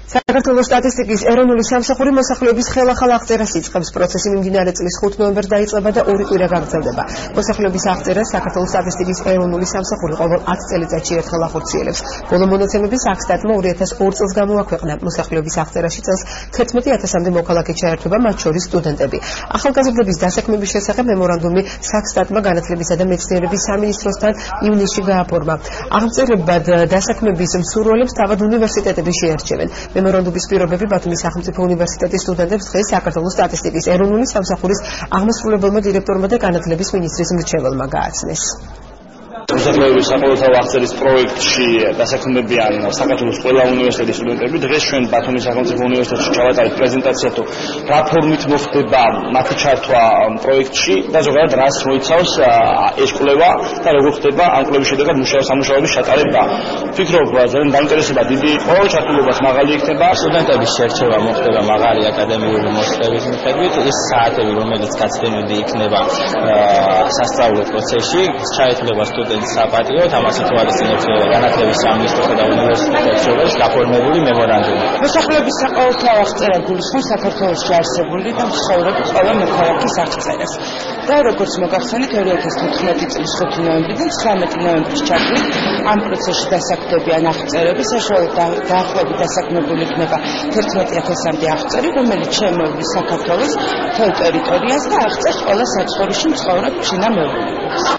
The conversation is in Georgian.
საქართველოს სტატისტიკის ეროვნული სამსახური მოსახლეობის ხელახალ აღწერას იწყებს. პროცესი მიმდინარე წლის 5 ნოემბერს დაიწყება და 2 კვირა გაგრძელდება. მოსახლეობის აღწერას საქართველოს სტატისტიკის ეროვნული სამსახური ყოველ 10 წელიწადში ერთხელ ახორციელებს. ბოლო მონაცემების აკსტატმა 2002 წელს გამოაქვეყნა. მოსახლეობის აღწერაში წელს 11000-მდე მოქალაქე ჩაერთვება, მათ შორის სტუდენტები. ახალგაზრდების დასაქმების შესახებ მემორანდუმი საქსტატმა განათლებისა და მეცნიერების სამინისტროსთან ივნისში გააფორმა. აღწერებად დასაქმების მსურველებს თავად უნივერსიტეტები შეერჩევენ. მემორანდუმის პირობები ბათუმის სახელმწიფო უნივერსიტეტის სტუდენტებს დღეს საქართველოს სტატისტიკის ეროვნული სამსახურის აღმასრულებელმა დირექტორმა და განათლების მინისტრის მრჩეველმა გააცნეს. მოსახლეობის საყოველთაო აღწერის პროექტში დასაქმებიან საქართველოს ყველა უნივერსიტეტის სტუდენტები. დღეს ჩვენ ბათუმის სახელმწიფო უნივერსიტეტში ჩავატარეთ პრეზენტაცია თუ რა ფორმით მოხდება მათი ჩართვა პროექტში და ზოგადად რას მოიცავს ეს კვლევა და როგორ ხდება ამ კვლევის შედეგად სამუშაოების ჩატარება. ვფიქრობ, ძალიან დაინტერესება დიდი იყო, ჩართულობას მაღალი იქნება. სტუდენტების შერჩევა მოხდება მაღალი აკადემიური მოსწრების მიხედვით. ის საათები, რომელიც გაცდენილი იქნება სასწავლო პროცესში, ჩაეთვლება სტუდენტის საპატიოდ, ამას ითვალისწინებს განათლების სამინისტროსა და უნივერსიტეტების შორის გაფორმებული მემორანდუმი. მოსახლეობის საყოველთაო აღწერა გულისხმობს საქართველოში არსებული და მცხოვრები ყველა მოქალაქის აღწერას. და როგორც მოგახსენეთ, 2014 წლის 5 ნოემბრიდან 19 ნოემბრის ჩათვლით ამ პროცესში დასაქმებიან აღწერები, საშუალოდ დაახლოებით დასაქმებული იქნება 11000-მდე აღწერი, რომელიც შემოვლys საქართველოს მთელ ტერიტორიას და აღწერს ყველა საცხოვრისში მცხოვრებ ჩინამეურნეობას.